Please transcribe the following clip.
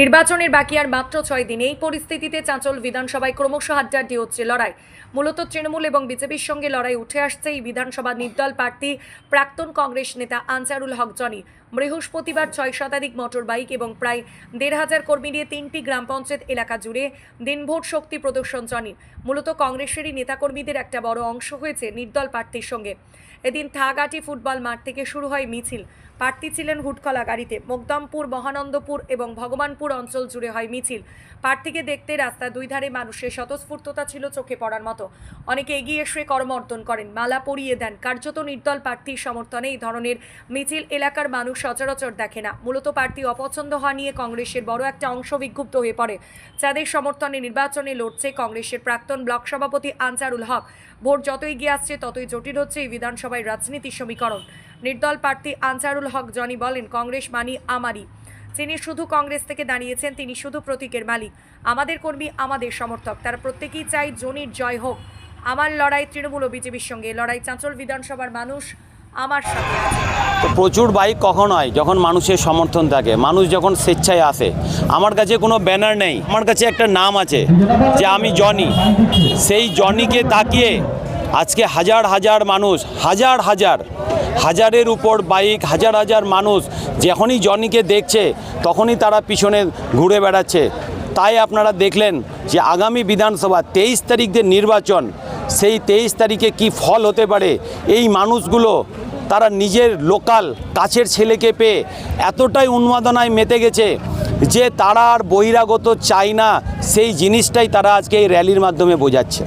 নির্বাচনের বাকি আর মাত্র 6 দিন। এই পরিস্থিতিতে চাঁচল বিধানসভায় ক্রমশ হাড্ডাহাড্ডি হচ্ছে লড়াই। মূলত তৃণমূল এবং বিজেপির সঙ্গে লড়াই উঠে আসছে এই বিধানসভা নির্দল প্রার্থী প্রাক্তন কংগ্রেস নেতা আনসারুল হক জনি। বৃহস্পতিবার 6 শতাধিক মোটর বাইক এবং প্রায় 1,500 কর্মী নিয়ে 3টি গ্রাম পঞ্চায়েত এলাকা জুড়ে দিনভর শক্তি প্রদর্শন জনির। মূলত কংগ্রেসেরই নেতাকর্মীদের একটা বড় অংশ হয়েছে নির্দল প্রার্থীর সঙ্গে। এদিন থাগাটি ফুটবল মাঠ থেকে শুরু হয় মিছিল। প্রার্থী ছিলেন হুটকলা গাড়িতে। মকদমপুর, মহানন্দপুর এবং ভগবানপুর অঞ্চল জুড়ে হয় মিছিল। প্রার্থীকে দেখতে রাস্তার দুই ধারে মানুষের স্বতঃস্ফূর্ততা ছিল চোখে পড়ার মতো। অনেকে এগিয়ে এসে করমর্দন করেন, মালা পরিয়ে দেন। কার্যত নির্দল প্রার্থীর সমর্থনে এই ধরনের মিছিল এলাকার মানুষ সচরাচর দেখে না। মূলত প্রার্থী অপছন্দ হওয়া নিয়ে কংগ্রেসের বড় একটা অংশ বিক্ষুব্ধ হয়ে পড়ে, যাদের সমর্থনে নির্বাচনে লড়ছে কংগ্রেসের প্রাক্তন ব্লক সভাপতি আনসারুল হক। ভোট যত এগিয়ে আসছে ততই জটিল হচ্ছে এই বিধানসভায় রাজনীতির সমীকরণ। নির্দল প্রার্থী আনসারুল হক জনি বলেন, কংগ্রেস মানি আমারই। যিনি শুধু কংগ্রেস থেকে দাঁড়িয়েছেন তিনি শুধু প্রতীকের মালিক। আমাদের কর্মী, আমাদের সমর্থক, তারা প্রত্যেকেই চাই জনির জয় হোক। আমার লড়াই তৃণমূল ও বিজেপির সঙ্গে লড়াই। চাঁচল বিধানসভার মানুষ আমার সাথে আছে। তো প্রচুর বাইক কখন হয়? যখন মানুষের সমর্থন থাকে, মানুষ যখন স্বেচ্ছায় আসে। আমার কাছে কোনো ব্যানার নেই, আমার কাছে একটা নাম আছে যে আমি জনি। সেই জনিকে তাকিয়ে আজকে হাজার হাজার মানুষ, হাজারের উপর বাইক, হাজার মানুষ যখনই জনিকে দেখছে তখনই তারা পিছনে ঘুরে বেড়াচ্ছে। তাই আপনারা দেখলেন যে আগামী বিধানসভা 23 তারিখ যে নির্বাচন, সেই 23 তারিখে কি ফল হতে পারে। এই মানুষগুলো তারা নিজের লোকাল কাছের ছেলেকে পেয়ে এতটাই উন্মাদনায় মেতে গেছে যে তারা আর বহিরাগত চায় না, সেই জিনিসটাই তারা আজকে এই র্যালির মাধ্যমে বোঝাচ্ছে।